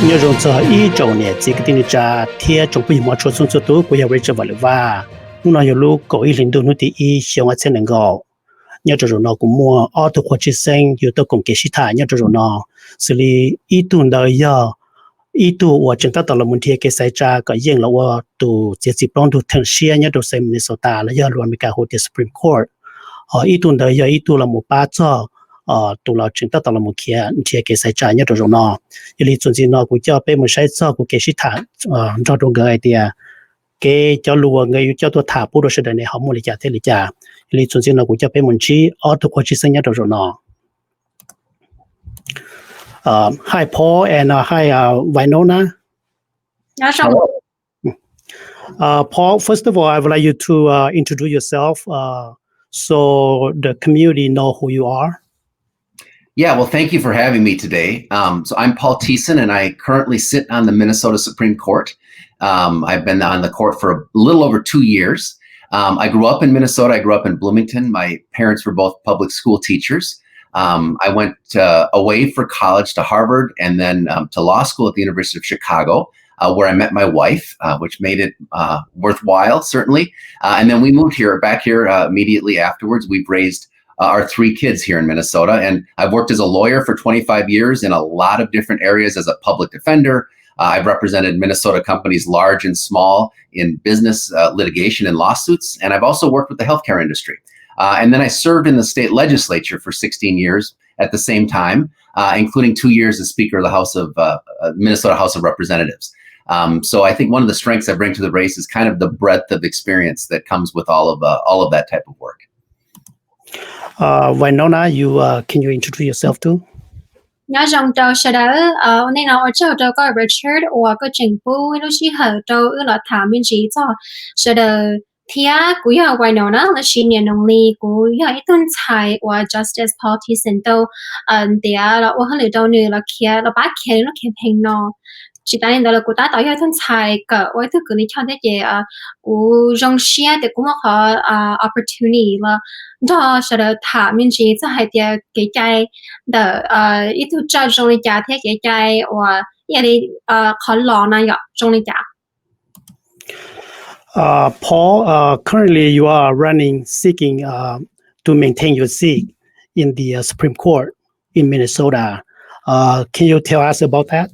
nhớ rằng cho ý chỗ này chỉ cái tin cha thiệt trong bây mà cho xuống cho tôi bây giờ về cho vào là nó nhiều lúc có ý linh động nó thì ý xem ở trên nền gạo nhớ rồi nó cũng mua ở thuộc khoa sinh nhiều tôi cũng kể sĩ thải nhớ rồi nó xử lý ý tuần đời giờ ý tu ở trên tất cả là muốn thiệt cái sai cha cái riêng là ở tu chỉ plong tu thằng xia nhớ đồ xem Minnesota là giờ luôn mình cả hồ Supreme Court ý tuần đời giờ ý tu là một ba cho tu là trên tất cả là một kia thiệt cái sai cha nhớ rồi nó ili chuẩn gì nó cũng cho bé một sai cho cũng kể sĩ thải cho trong cái idea cái cho lùa người cho tôi thả bút đồ sự này họ muốn lý giải thế lý giải ili chuẩn gì nó cũng cho bé một chi ở thuộc khoa sinh nhớ rồi nó hi Paul and hi Winona. Hello. Paul, first of all, I would like you to introduce yourself so the community know who you are. Yeah, well, thank you for having me today. So I'm Paul Thissen, and I currently sit on the Minnesota Supreme Court. I've been on the court for a little over 2 years. I grew up in Minnesota. I grew up in Bloomington. My parents were both public school teachers. I went away for college to Harvard and then to law school at the University of Chicago, where I met my wife, which made it worthwhile, certainly. And then we moved back here immediately afterwards. We've raised our 3 kids here in Minnesota, and I've worked as a lawyer for 25 years in a lot of different areas as a public defender. I've represented Minnesota companies large and small in business litigation and lawsuits, and I've also worked with the healthcare industry. And then I served in the state legislature for 16 years at the same time, including 2 years as Speaker of the House of Minnesota House of Representatives. So I think one of the strengths I bring to the race is kind of the breadth of experience that comes with all of that type of work. Winona, can you introduce yourself too? Nhớ rằng trâu sẽ đỡ nên nó ở trâu có Richard hoặc có chính phủ lúc khi họ trâu là thả mình chỉ cho sẽ đỡ thì cú giờ quay nó là xin nhận nông lý cú giờ ít tuần sai và Justice Paul Thissen đâu thì là ở hơn lửa đâu nữa là kia là bắt kia nó campaign nó chỉ tại đó là cú ta tới giờ tuần sai cả với thứ cứ đi cho thế gì cú rong xia thì cũng có opportunity là đó sẽ được thả mình chỉ cho hai cái cái đỡ ít thứ cho trong lý giải thế cái và giờ đi khó lo này ạ trong lý giải. Paul, currently you are running, seeking to maintain your seat in the Supreme Court in Minnesota. Can you tell us about that?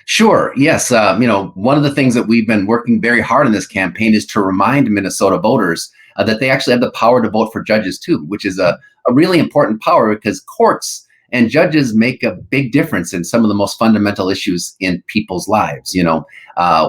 Sure. Yes. One of the things that we've been working very hard in this campaign is to remind Minnesota voters that they actually have the power to vote for judges too, which is a really important power because courts and judges make a big difference in some of the most fundamental issues in people's lives.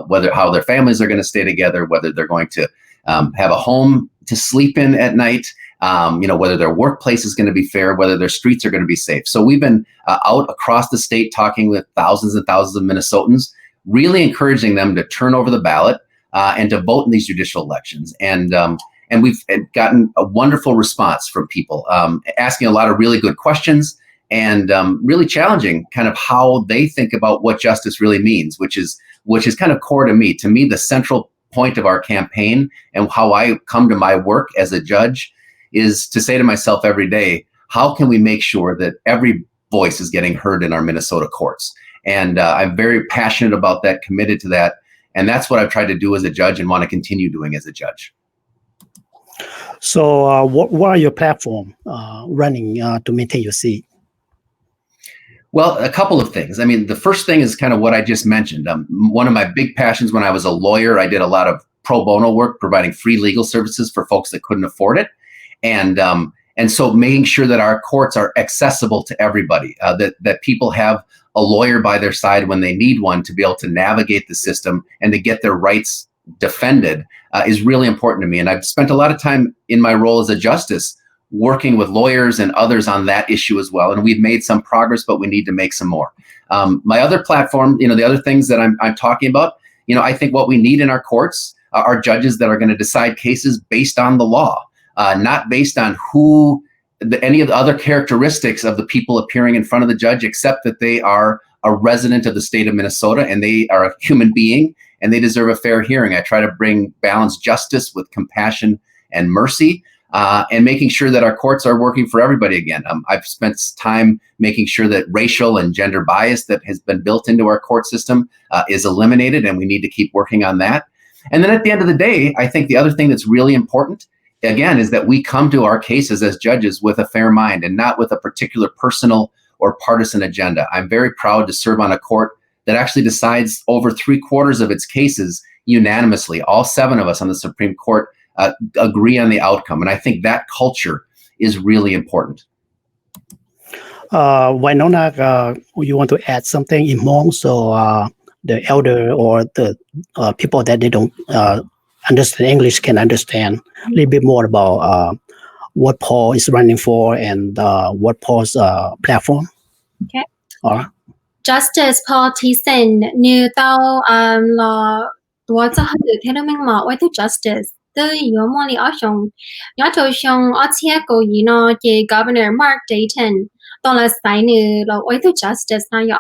Whether how their families are going to stay together, whether they're going to have a home to sleep in at night, whether their workplace is going to be fair, whether their streets are going to be safe. So we've been out across the state talking with thousands and thousands of Minnesotans, really encouraging them to turn over the ballot and to vote in these judicial elections. And we've gotten a wonderful response from people asking a lot of really good questions and really challenging kind of how they think about what justice really means, which is kind of core to me. To me, the central point of our campaign and how I come to my work as a judge is to say to myself every day, how can we make sure that every voice is getting heard in our Minnesota courts? And I'm very passionate about that, committed to that. And that's what I've tried to do as a judge and want to continue doing as a judge. So what are your platform running to maintain your seat? Well, a couple of things. I mean, the first thing is kind of what I just mentioned. One of my big passions when I was a lawyer, I did a lot of pro bono work, providing free legal services for folks that couldn't afford it. And so making sure that our courts are accessible to everybody, that people have a lawyer by their side when they need one to be able to navigate the system and to get their rights defended is really important to me. And I've spent a lot of time in my role as a justice working with lawyers and others on that issue as well. And we've made some progress, but we need to make some more. My other platform, the other things that I'm talking about, I think what we need in our courts are judges that are going to decide cases based on the law, not based on any of the other characteristics of the people appearing in front of the judge, except that they are a resident of the state of Minnesota and they are a human being and they deserve a fair hearing. I try to bring balanced justice with compassion and mercy. and making sure that our courts are working for everybody again. I've spent time making sure that racial and gender bias that has been built into our court system is eliminated, and we need to keep working on that. And then at the end of the day, I think the other thing that's really important, again, is that we come to our cases as judges with a fair mind and not with a particular personal or partisan agenda. I'm very proud to serve on a court that actually decides over 3/4 of its cases unanimously. All 7 of us on the Supreme Court agree on the outcome. And I think that culture is really important. Winona, you want to add something in Hmong, so the elder or the people that they don't understand English can understand a little bit more about what Paul is running for and what Paul's platform? Okay. Or Justice Paul Thissen như tao là tua cho hơn được theo mình mà với justice tới yếu mà li ở trong nhớ tôi trong ở chia cầu gì nó cái Governor Mark Dayton đó là sai nữ là với justice na ya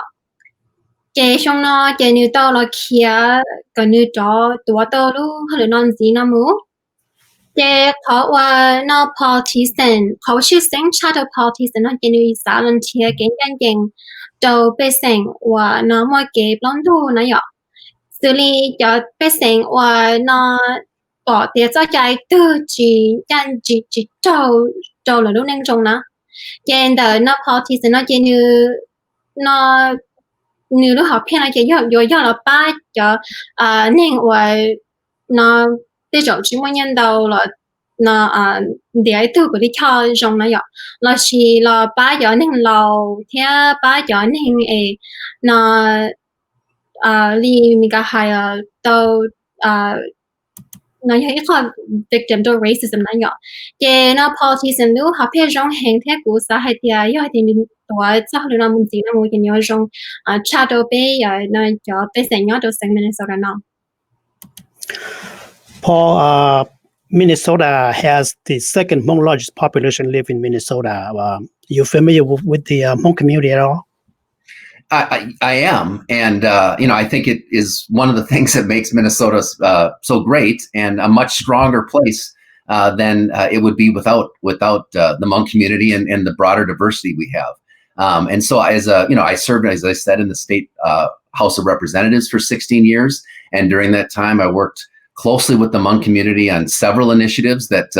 cái trong nó cái nữ tao là kia cái nữ đó tua tao lu hơn non gì na mu cái họว่าnó Paul Thissenเขาชื่อเสียงชาติ Paul Thissen nó cái nữ xã lần chia cái gang đầu bê sành và nó mọi cái blond đồ nó nhỏ xử lý cho bê sành và nó bỏ tiền cho trái từ chỉ trâu là lúc nên trong nó trên đời nó party nó trên như nó như lúc học片là cái do là ba cho nên và nó để cho chúng mình nhận đầu là nó để từ cái cho trong nó là chỉ là ba giờ nên lâu theo ba giờ nên nó li mình cả hai đầu nó hay có victim to racism nó nhỏ cái nó politician lúc học theo trong hàng theo của xã hội thì thì mình tuổi xã hội nó mình chỉ là một cái nhỏ trong chat đồ bé nó cho bé sinh nhỏ đồ sinh mình sau đó nó Paul, Minnesota has the second Hmong largest population live in Minnesota. You familiar with the Hmong community at all? I am, and I think it is one of the things that makes Minnesota so great and a much stronger place than it would be without the Hmong community and the broader diversity we have. And so, I served, as I said, in the state House of Representatives for 16 years, and during that time, I worked closely with the Hmong community on several initiatives that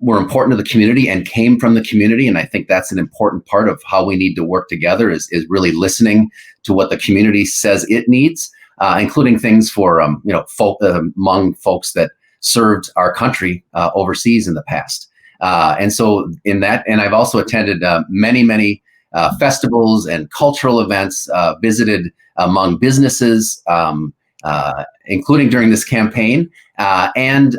were important to the community and came from the community. And I think that's an important part of how we need to work together is really listening to what the community says it needs, including things for, Hmong folks that served our country overseas in the past. And so in that, and I've also attended many festivals and cultural events, visited Hmong businesses, including during this campaign, and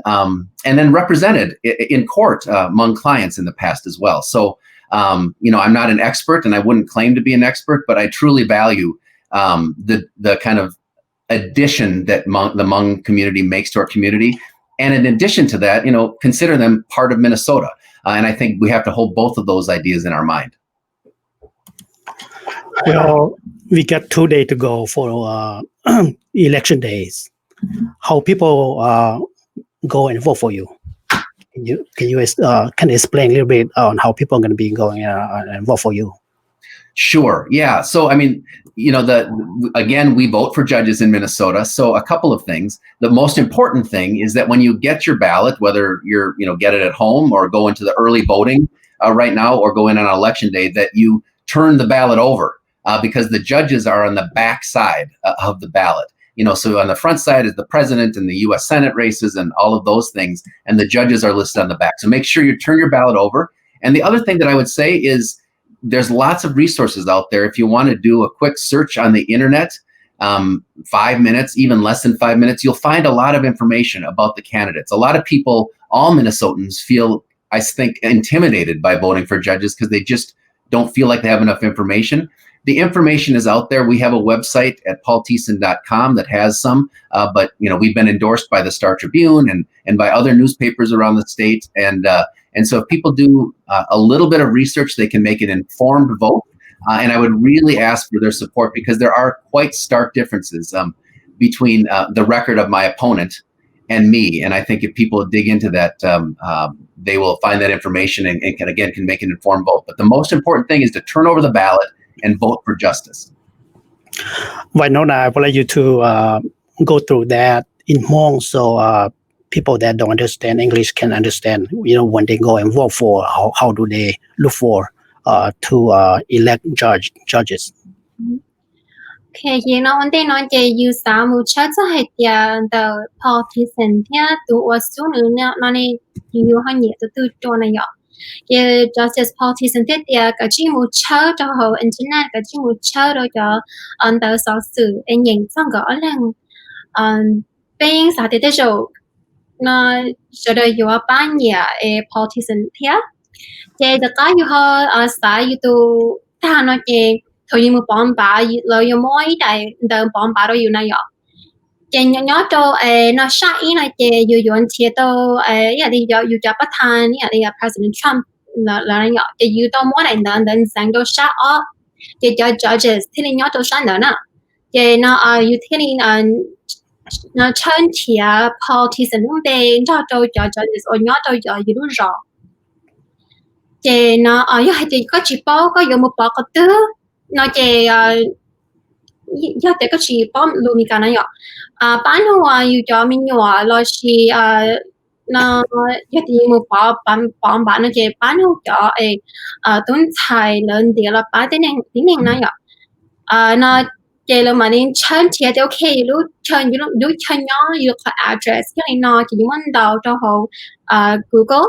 then represented in court among clients in the past as well. So, I'm not an expert, and I wouldn't claim to be an expert, but I truly value the kind of addition that the Hmong community makes to our community. And in addition to that, consider them part of Minnesota. And I think we have to hold both of those ideas in our mind. Well, we got 2 days to go for election days. How people go and vote for you? Can you explain a little bit on how people are going to be going and vote for you? Sure. Yeah. So, again, we vote for judges in Minnesota. So a couple of things. The most important thing is that when you get your ballot, whether you're, get it at home or go into the early voting right now or go in on election day, that you turn the ballot over because the judges are on the back side of the ballot. So on the front side is the president and the U.S. Senate races and all of those things, and the judges are listed on the back. So make sure you turn your ballot over. And the other thing that I would say is there's lots of resources out there. If you want to do a quick search on the internet, 5 minutes, even less than 5 minutes, you'll find a lot of information about the candidates. A lot of people, all Minnesotans, feel, I think, intimidated by voting for judges because they just don't feel like they have enough information. The information is out there. We have a website at paulthissen.com that has some, but we've been endorsed by the Star Tribune and by other newspapers around the state. And so if people do a little bit of research, they can make an informed vote. And I would really ask for their support because there are quite stark differences between the record of my opponent and me. And I think if people dig into that, they will find that information and can make an informed vote. But the most important thing is to turn over the ballot and vote for justice. Winona, I would like you to go through that in Hmong, so people that don't understand English can understand, when they go and vote for, how do they look for to elect judges. Okay, on day non day you samu chats ahead the partisan to was soon nani you honey to dona ya justice partisan kajimu chow to ho internet kajimu chow to on the sauce and yang sanga lang being started show na should you a banya a partisan here the guy you have say you to tano thôi nhưng mà bọn bà lợi dụng mối đại đợt bọn bà đâuอยู่này ạ chị nhớ cho nó sai ý này chịอยู่อยู่ที่ตัวอย่างที่อยู่จะประธานอย่างที่ President Trump แล้วเนี่ยchịอยู่ตัวมวยđại đợt sangตัวsaiอ๋อchịจะ judges ที่นี่nhớตัวsai nữa nè chị nóอยู่ที่นี่nó chân thì politician luôn đây cho tôi judges ở nhớ tôiอยู่รู้rõ chị nó như hay chị có chỉ bao có dùng một bao có thứ nó chỉ do cái chỉ bom luôn cái này ạ bán hoa yêu cho mình nhỏ rồi chỉ nó giờ thì một bom bán nó chỉ bán hoa cho tốn tài lớn để là bán cái này ạ nó chỉ là mà nên chân thì ok lúc chân nhỏ yêu cái address cái này nó chỉ muốn đào cho họ Google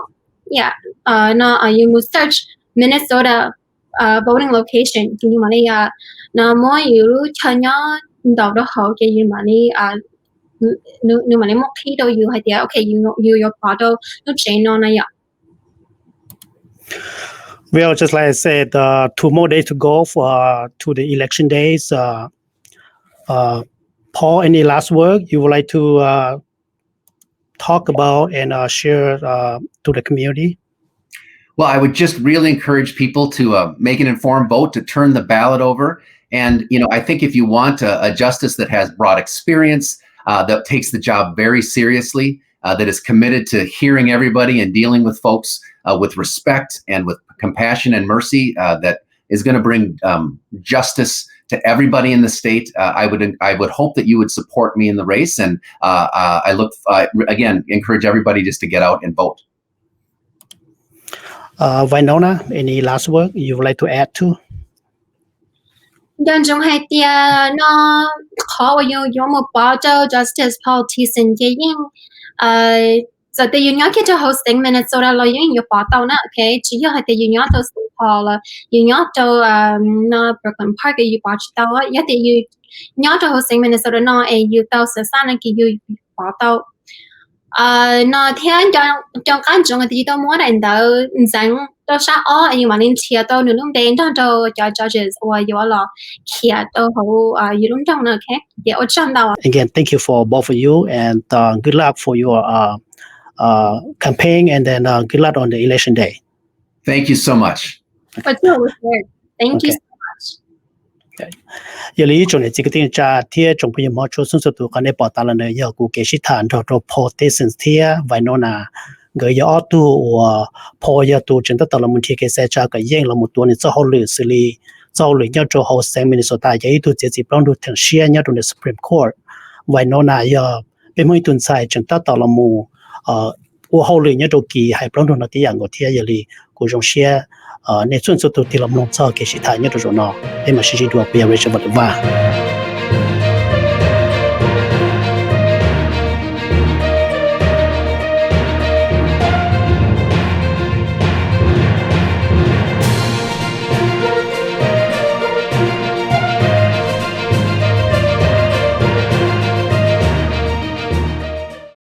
nó you search Minnesota voting location thì mà này nó mới yêu chân nhỏ đào đó họ cái gì mà này nếu mà này một khi đâu yêu hay thì ok you part đâu nó change nó này ạ. Well, just like I said, 2 more days to go to the election days. Paul, any last word you would like to talk about and share to the community? Well, I would just really encourage people to make an informed vote, to turn the ballot over. And, I think if you want a justice that has broad experience, that takes the job very seriously, that is committed to hearing everybody and dealing with folks with respect and with compassion and mercy, that is going to bring justice to everybody in the state, I would hope that you would support me in the race. And again, encourage everybody just to get out and vote. Winona, any last word you would like to add to? Đơn trong hai tia nó khó có một bao cho justice politician cái nhưng giờ thì nhớ cái cho hosting Minnesota là những bảo tàu nè, okay, chỉ có hai thì nhớ cho St. Paul là nhớ cho nó Brooklyn Park cái bảo tàu á, giờ thì nhớ cho hosting Minnesota nó tàu sẽ sang cái bảo tàu nó theo trong cái trong thì tao muốn là tao rằng tao sao nhưng mà nên chia tao nữa lúc đến cho judges or you là chia tao hậu you trong nữa, okay, yeah, ở trong đâu. Again, thank you for both of you, and good luck for your campaign, and then good luck on the election day. Thank you so much. Thank you so much. Giờ lý chỗ này chỉ có tiếng cha thia trong bây giờ mọi chỗ xung xuất tụ cái này bảo ta là nơi giờ cụ kế sĩ thản cho politicians thia vài nó là người giờ tu po giờ tu chúng ta là một thiên cái xe cha cái yên là một tuần này cho họ lựa xử lý cho lựa nhau cho họ xem Minnesota giờ tu chỉ bao nhiêu thằng xia nhau trong the Supreme Court vài nó là giờ bên mấy tuần sai chúng ta là một họ lựa nhau cho kỳ hay bao nhiêu là tiếng của thia giờ lý cụ trong xia nên xuân xuất tụ thì là một cho kế sĩ thản nhau cho nó để mà sử dụng được bây giờ về cho vật vả.